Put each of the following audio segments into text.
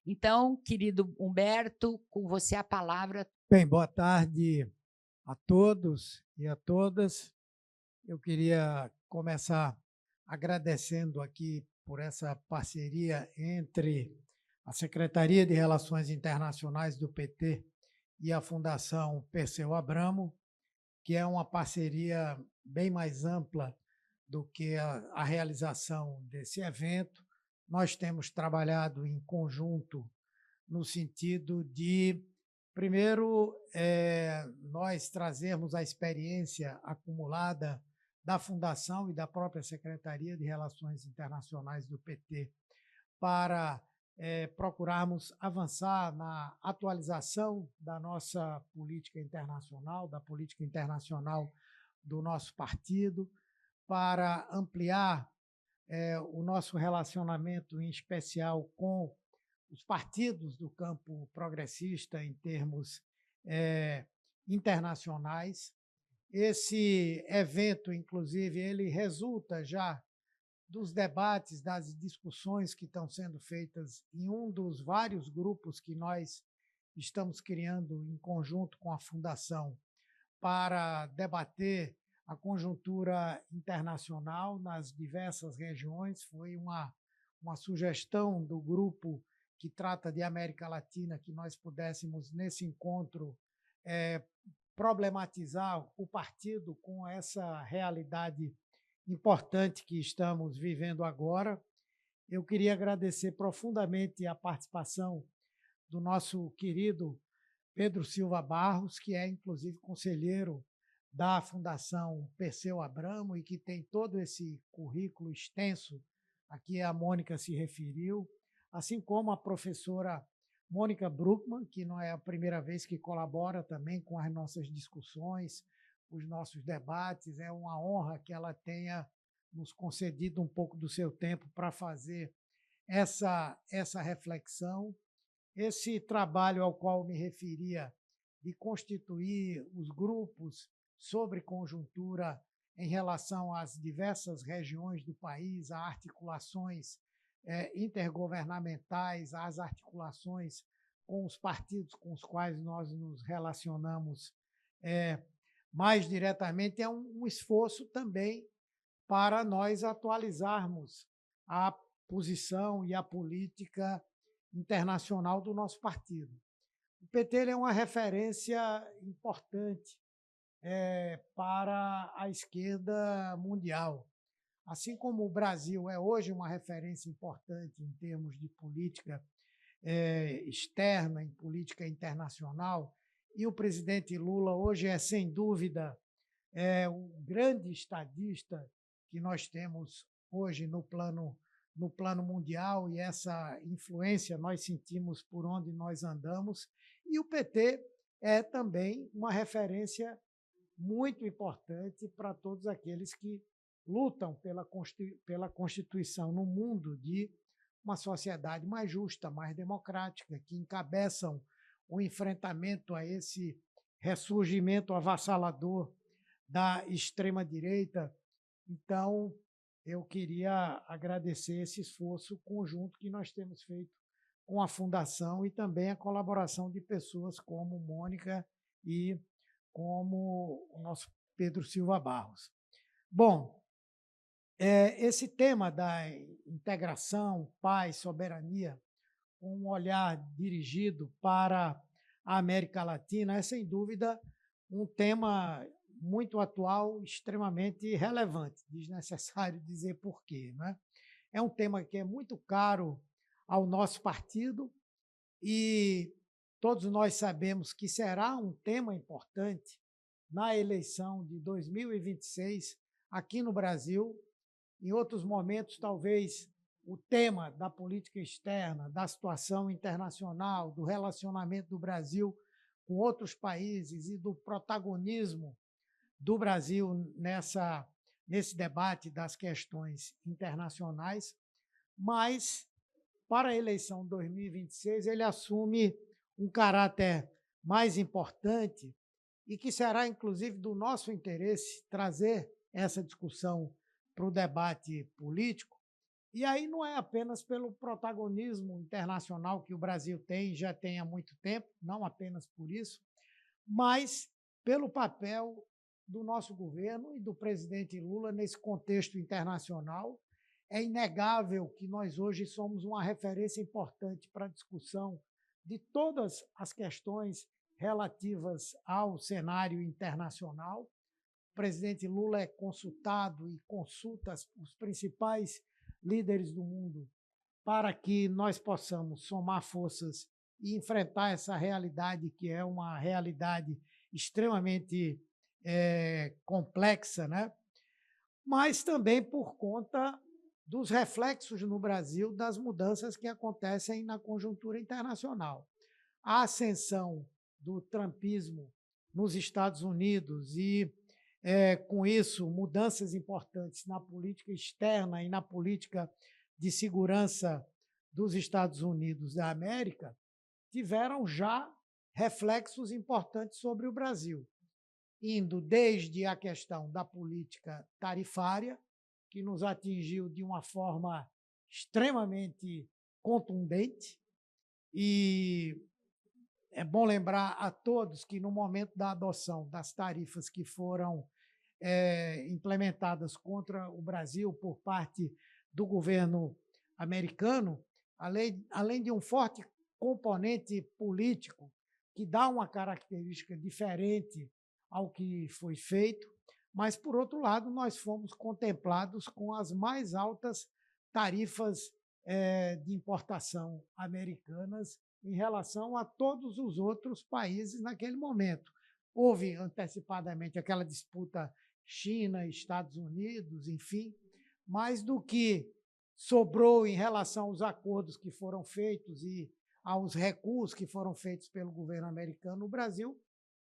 Então, querido Humberto, com você a palavra. Bem, boa tarde a todos e a todas. Eu queria começar agradecendo aqui por essa parceria entre a Secretaria de Relações Internacionais do PT e a Fundação Perseu Abramo, que é uma parceria bem mais ampla do que a realização desse evento. Nós temos trabalhado em conjunto no sentido de, primeiro, nós trazermos a experiência acumulada da Fundação e da própria Secretaria de Relações Internacionais do PT para procurarmos avançar na atualização da nossa política internacional, da política internacional do nosso partido, para ampliar o nosso relacionamento, em especial com os partidos do campo progressista em termos internacionais. Esse evento, inclusive, ele resulta já dos debates, das discussões que estão sendo feitas em um dos vários grupos que nós estamos criando em conjunto com a Fundação para debater a conjuntura internacional nas diversas regiões. Foi uma sugestão do grupo que trata de América Latina, que nós pudéssemos, nesse encontro, problematizar o partido com essa realidade importante que estamos vivendo agora. Eu queria agradecer profundamente a participação do nosso querido Pedro Silva Barros, que é, inclusive, conselheiro da Fundação Perseu Abramo e que tem todo esse currículo extenso a que a Mônica se referiu, assim como a professora Mônica Bruckmann, que não é a primeira vez que colabora também com as nossas discussões, os nossos debates. É uma honra que ela tenha nos concedido um pouco do seu tempo para fazer essa reflexão. Esse trabalho ao qual me referia, de constituir os grupos sobre conjuntura em relação às diversas regiões do país, a articulações intergovernamentais, às articulações com os partidos com os quais nós nos relacionamos mais diretamente, é um esforço também para nós atualizarmos a posição e a política internacional do nosso partido. O PT é uma referência importante para a esquerda mundial. Assim como o Brasil é hoje uma referência importante em termos de política externa, em política internacional, e o presidente Lula hoje é, sem dúvida, o grande estadista que nós temos hoje no plano mundial, e essa influência nós sentimos por onde nós andamos. E o PT é também uma referência muito importante para todos aqueles que lutam pela constituição no mundo de uma sociedade mais justa, mais democrática, que encabeçam o enfrentamento a esse ressurgimento avassalador da extrema-direita. Então, eu queria agradecer esse esforço conjunto que nós temos feito com a Fundação e também a colaboração de pessoas como Mônica e como o nosso Pedro Silva Barros. Bom, esse tema da integração, paz, soberania, com um olhar dirigido para a América Latina, é, sem dúvida, um tema muito atual, extremamente relevante, desnecessário dizer por quê, né? É um tema que é muito caro ao nosso partido e todos nós sabemos que será um tema importante na eleição de 2026 aqui no Brasil. Em outros momentos, talvez o tema da política externa, da situação internacional, do relacionamento do Brasil com outros países e do protagonismo do Brasil nesse debate das questões internacionais, mas, para a eleição de 2026, ele assume um caráter mais importante e que será, inclusive, do nosso interesse trazer essa discussão para o debate político, E aí não é apenas pelo protagonismo internacional que o Brasil tem, já tem há muito tempo, não apenas por isso, mas pelo papel do nosso governo e do presidente Lula nesse contexto internacional. É inegável que nós hoje somos uma referência importante para a discussão de todas as questões relativas ao cenário internacional. O presidente Lula é consultado e consulta os principais líderes do mundo para que nós possamos somar forças e enfrentar essa realidade, que é uma realidade extremamente complexa, né? Mas também por conta dos reflexos no Brasil das mudanças que acontecem na conjuntura internacional. A ascensão do trumpismo nos Estados Unidos e, com isso, mudanças importantes na política externa e na política de segurança dos Estados Unidos da América tiveram já reflexos importantes sobre o Brasil, indo desde a questão da política tarifária, que nos atingiu de uma forma extremamente contundente, e é bom lembrar a todos que, no momento da adoção das tarifas que foram implementadas contra o Brasil por parte do governo americano, além de um forte componente político que dá uma característica diferente ao que foi feito, mas, por outro lado, nós fomos contemplados com as mais altas tarifas de importação americanas em relação a todos os outros países naquele momento. Houve antecipadamente aquela disputa China, Estados Unidos, enfim, mas do que sobrou em relação aos acordos que foram feitos e aos recuos que foram feitos pelo governo americano, o Brasil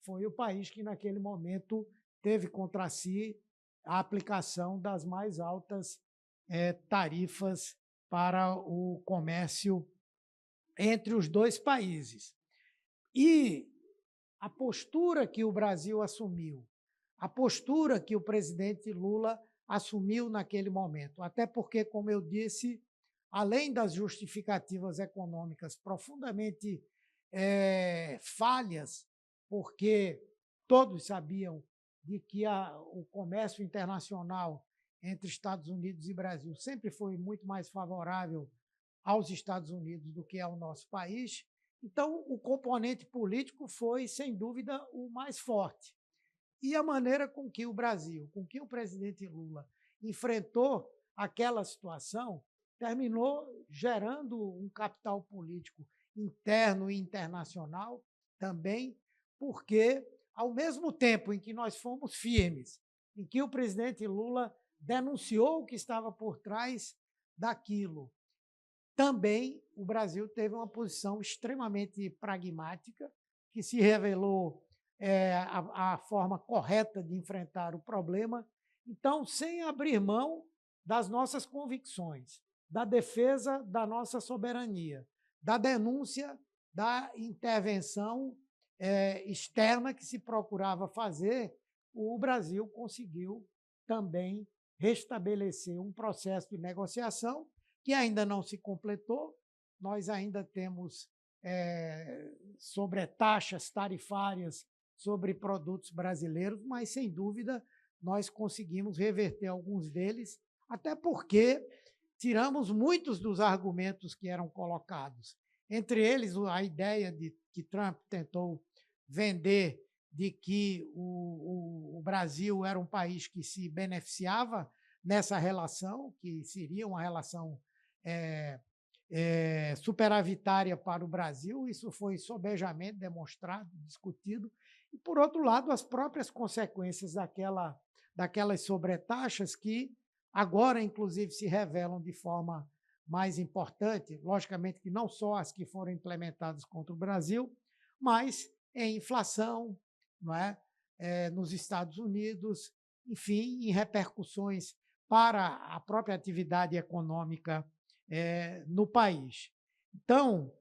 foi o país que, naquele momento, teve contra si a aplicação das mais altas tarifas para o comércio entre os dois países. E a postura que o Brasil assumiu, a postura que o presidente Lula assumiu naquele momento, até porque, como eu disse, além das justificativas econômicas profundamente falhas, porque todos sabiam de que o comércio internacional entre Estados Unidos e Brasil sempre foi muito mais favorável aos Estados Unidos do que ao nosso país. Então, o componente político foi, sem dúvida, o mais forte. E a maneira com que o Brasil, com que o presidente Lula enfrentou aquela situação, terminou gerando um capital político interno e internacional também, porque, ao mesmo tempo em que nós fomos firmes, em que o presidente Lula denunciou o que estava por trás daquilo, também o Brasil teve uma posição extremamente pragmática, que se revelou a forma correta de enfrentar o problema. Então, sem abrir mão das nossas convicções, da defesa da nossa soberania, da denúncia da intervenção externa que se procurava fazer, o Brasil conseguiu também restabelecer um processo de negociação que ainda não se completou. Nós ainda temos sobretaxas tarifárias sobre produtos brasileiros, mas, sem dúvida, nós conseguimos reverter alguns deles, até porque tiramos muitos dos argumentos que eram colocados. Entre eles, a ideia de que Trump tentou vender de que o Brasil era um país que se beneficiava nessa relação, que seria uma relação superavitária para o Brasil. Isso foi sobejamente demonstrado, discutido. E, por outro lado, as próprias consequências daquelas sobretaxas que agora, inclusive, se revelam de forma mais importante, logicamente que não só as que foram implementadas contra o Brasil, mas em inflação, não é? Nos Estados Unidos, enfim, em repercussões para a própria atividade econômica no país. Então,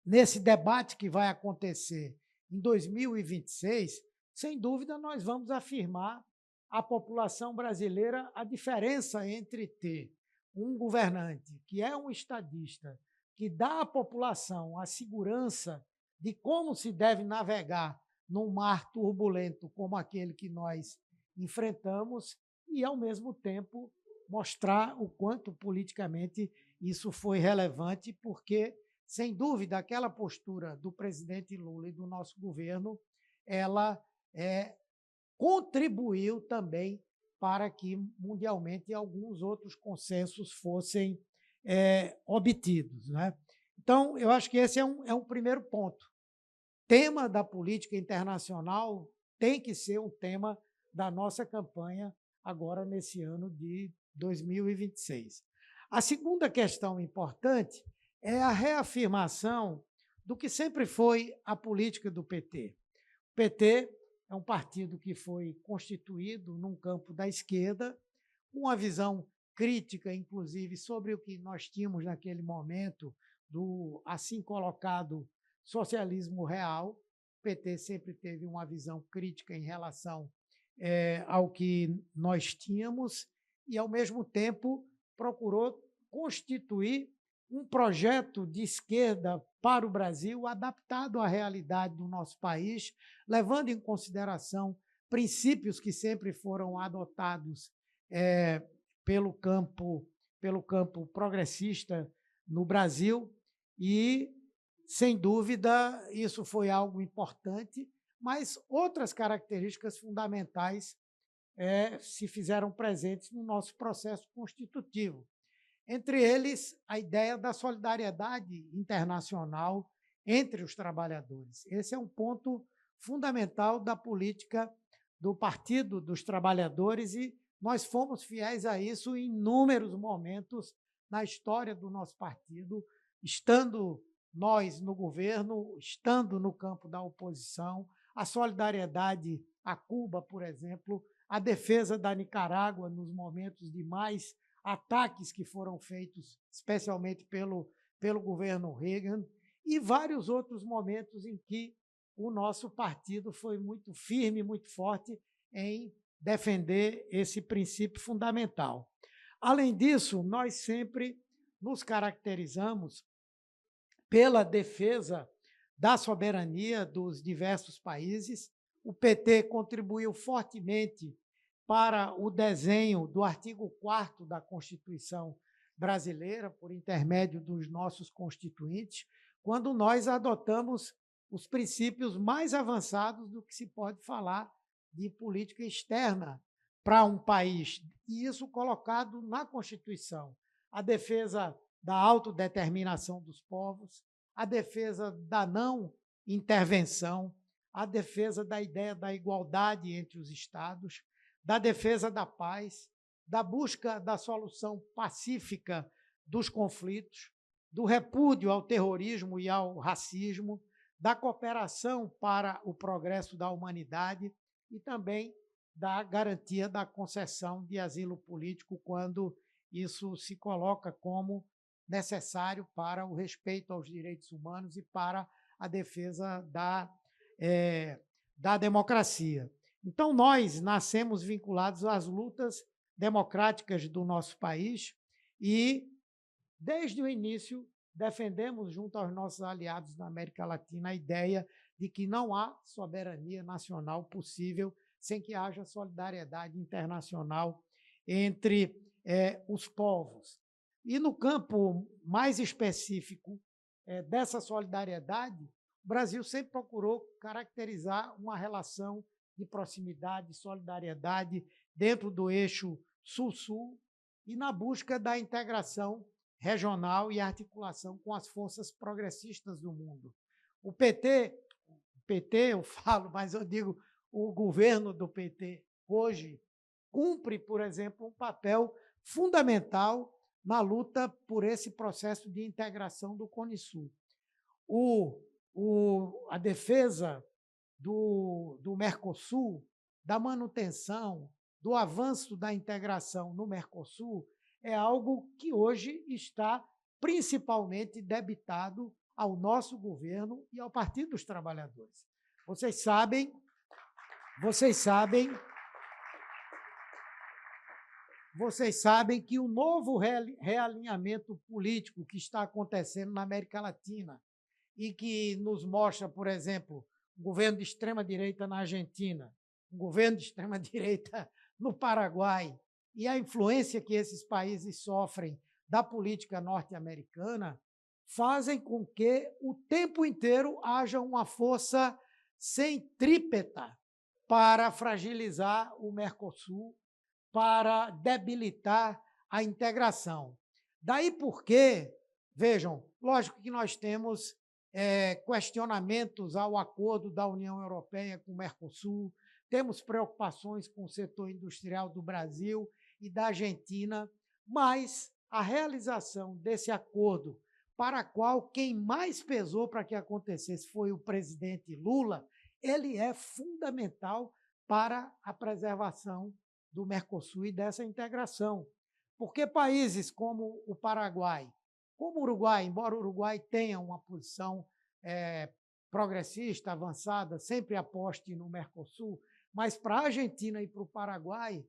nesse debate que vai acontecer em 2026, sem dúvida, nós vamos afirmar a população brasileira a diferença entre ter um governante que é um estadista, que dá à população a segurança de como se deve navegar num mar turbulento como aquele que nós enfrentamos e, ao mesmo tempo, mostrar o quanto politicamente isso foi relevante, porque, sem dúvida, aquela postura do presidente Lula e do nosso governo, ela contribuiu também para que, mundialmente, alguns outros consensos fossem obtidos, né? Então, eu acho que esse é um primeiro ponto. Tema da política internacional tem que ser um tema da nossa campanha agora nesse ano de 2026. A segunda questão importante é a reafirmação do que sempre foi a política do PT. O PT é um partido que foi constituído num campo da esquerda, com uma visão crítica, inclusive, sobre o que nós tínhamos naquele momento do assim colocado socialismo real. O PT sempre teve uma visão crítica em relação ao que nós tínhamos e, ao mesmo tempo, procurou constituir um projeto de esquerda para o Brasil adaptado à realidade do nosso país, levando em consideração princípios que sempre foram adotados pelo campo progressista no Brasil e, sem dúvida, isso foi algo importante, mas outras características fundamentais se fizeram presentes no nosso processo constitutivo. Entre eles, a ideia da solidariedade internacional entre os trabalhadores. Esse é um ponto fundamental da política do Partido dos Trabalhadores e nós fomos fiéis a isso em inúmeros momentos na história do nosso partido, estando nós no governo, estando no campo da oposição, a solidariedade a Cuba, por exemplo, a defesa da Nicarágua nos momentos de mais ataques que foram feitos, especialmente pelo governo Reagan, e vários outros momentos em que o nosso partido foi muito firme, muito forte em defender esse princípio fundamental. Além disso, nós sempre nos caracterizamos pela defesa da soberania dos diversos países. O PT contribuiu fortemente para o desenho do artigo 4º da Constituição brasileira, por intermédio dos nossos constituintes, quando nós adotamos os princípios mais avançados do que se pode falar de política externa para um país, e isso colocado na Constituição. A defesa da autodeterminação dos povos, a defesa da não intervenção, a defesa da ideia da igualdade entre os Estados, da defesa da paz, da busca da solução pacífica dos conflitos, do repúdio ao terrorismo e ao racismo, da cooperação para o progresso da humanidade e também da garantia da concessão de asilo político quando isso se coloca como necessário para o respeito aos direitos humanos e para a defesa da democracia. Então, nós nascemos vinculados às lutas democráticas do nosso país e, desde o início, defendemos, junto aos nossos aliados na América Latina, a ideia de que não há soberania nacional possível sem que haja solidariedade internacional entre os povos. E, no campo mais específico dessa solidariedade, o Brasil sempre procurou caracterizar uma relação de proximidade, solidariedade dentro do eixo Sul-Sul e na busca da integração regional e articulação com as forças progressistas do mundo. O PT, eu falo, mas eu digo o governo do PT hoje cumpre, por exemplo, um papel fundamental na luta por esse processo de integração do Cone Sul. A defesa do Mercosul, da manutenção, do avanço da integração no Mercosul, é algo que hoje está principalmente debitado ao nosso governo e ao Partido dos Trabalhadores. Vocês sabem vocês sabem que o novo realinhamento político que está acontecendo na América Latina e que nos mostra, por exemplo, um governo de extrema-direita na Argentina, um governo de extrema-direita no Paraguai, e a influência que esses países sofrem da política norte-americana, fazem com que o tempo inteiro haja uma força centrípeta para fragilizar o Mercosul, para debilitar a integração. Daí porque, vejam, lógico que nós temos questionamentos ao acordo da União Europeia com o Mercosul, temos preocupações com o setor industrial do Brasil e da Argentina, mas a realização desse acordo, para a qual quem mais pesou para que acontecesse foi o presidente Lula, ele é fundamental para a preservação do Mercosul e dessa integração. Porque países como o Paraguai, como o Uruguai, embora o Uruguai tenha uma posição progressista, avançada, sempre aposte no Mercosul, mas para a Argentina e para o Paraguai,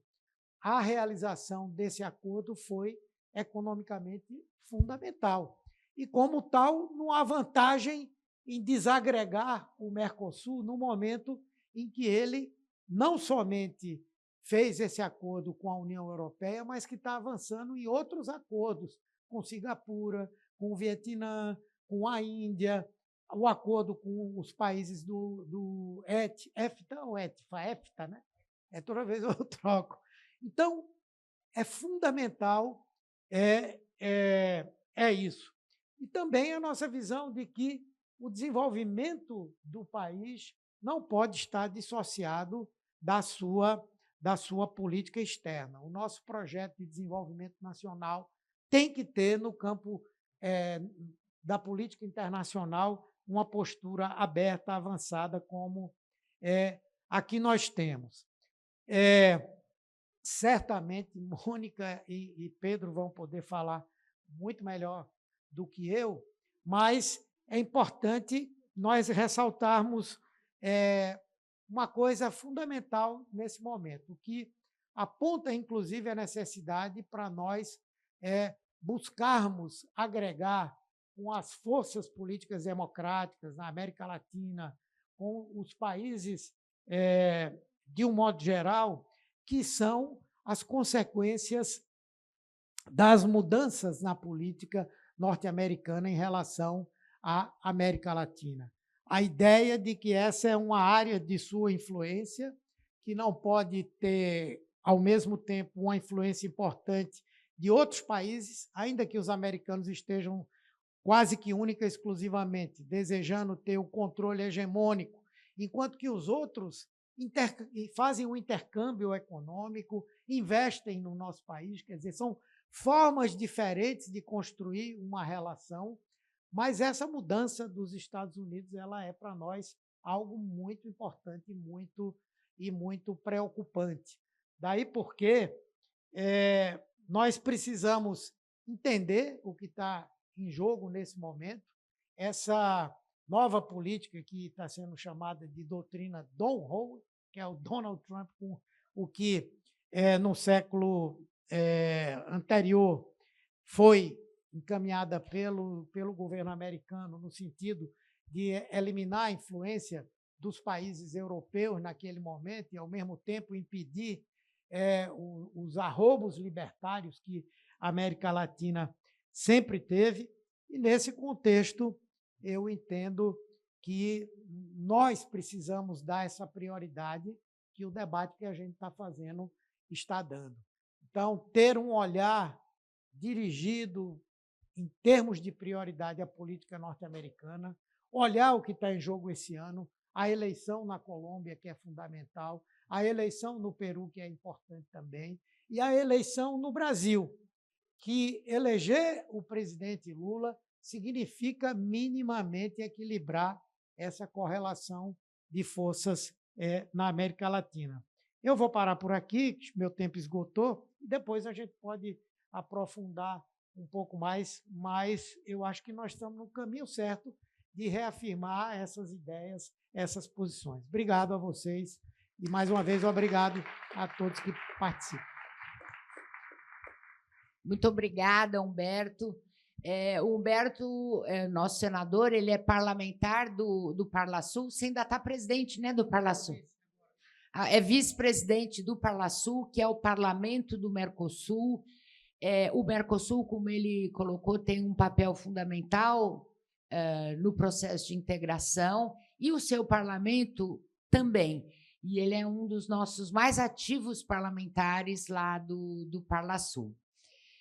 a realização desse acordo foi economicamente fundamental. E, como tal, não há vantagem em desagregar o Mercosul no momento em que ele não somente fez esse acordo com a União Europeia, mas que está avançando em outros acordos, com Singapura, com o Vietnã, com a Índia, o acordo com os países do EFTA ou EFTA, né? Toda vez eu troco. Então, é fundamental isso. E também a nossa visão de que o desenvolvimento do país não pode estar dissociado da sua política externa. O nosso projeto de desenvolvimento nacional tem que ter, no campo da política internacional, uma postura aberta, avançada, como aqui nós temos. Certamente, Mônica e Pedro vão poder falar muito melhor do que eu, mas é importante nós ressaltarmos uma coisa fundamental nesse momento, que aponta, inclusive, a necessidade para nós buscarmos agregar com as forças políticas democráticas na América Latina, com os países, de um modo geral, que são as consequências das mudanças na política norte-americana em relação à América Latina. A ideia de que essa é uma área de sua influência, que não pode ter, ao mesmo tempo, uma influência importante de outros países, ainda que os americanos estejam quase que única e exclusivamente desejando ter o controle hegemônico, enquanto que os outros fazem um intercâmbio econômico, investem no nosso país, quer dizer, são formas diferentes de construir uma relação, mas essa mudança dos Estados Unidos, ela é para nós algo muito importante e muito preocupante. Daí porque nós precisamos entender o que está em jogo nesse momento, essa nova política que está sendo chamada de doutrina Downhole, que é o Donald Trump, com o que no século anterior foi encaminhada pelo governo americano no sentido de eliminar a influência dos países europeus naquele momento e, ao mesmo tempo, impedir os arroubos libertários que a América Latina sempre teve. E, nesse contexto, eu entendo que nós precisamos dar essa prioridade que o debate que a gente está fazendo está dando. Então, ter um olhar dirigido em termos de prioridade à política norte-americana, olhar o que está em jogo esse ano, a eleição na Colômbia, que é fundamental, a eleição no Peru, que é importante também, e a eleição no Brasil, que eleger o presidente Lula significa minimamente equilibrar essa correlação de forças na América Latina. Eu vou parar por aqui, meu tempo esgotou, e depois a gente pode aprofundar um pouco mais, mas eu acho que nós estamos no caminho certo de reafirmar essas ideias, essas posições. Obrigado a vocês e, mais uma vez, obrigado a todos que participam. Muito obrigada, Humberto. O Humberto, nosso senador, ele é parlamentar do Parlasul, você ainda está presidente, né, do Parlasul? É vice-presidente do Parlasul, que é o parlamento do Mercosul. O Mercosul, como ele colocou, tem um papel fundamental no processo de integração, e o seu parlamento também. E ele é um dos nossos mais ativos parlamentares lá do Parlasul.